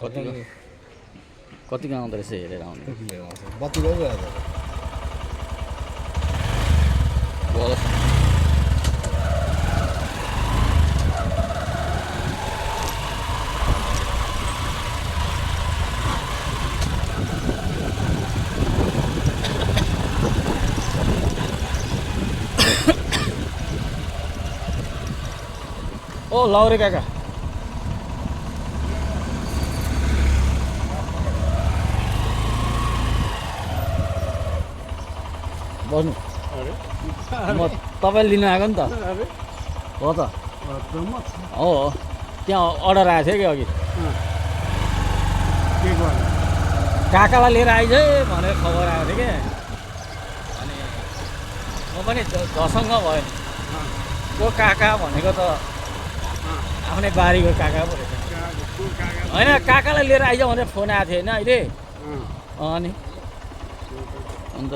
कतिको कतिको आउँदो रहेछ हेरेर आउने बत्ती गइरहेको बस ओ लौरे काका बस्नु म तपाईँले लिनु आएको नि त हो त हो त्यहाँ अर्डर आएको थियो कि अघि काकालाई लिएर आइज है भनेर खबर आएको थियो कि अनि म पनि झसङ्ग भयो नि त्यो काका भनेको त आफ्नै बारीको काका पो रहेछ होइन काकालाई लिएर आइज भनेर फोन आएको थियो होइन अहिले अनि अन्त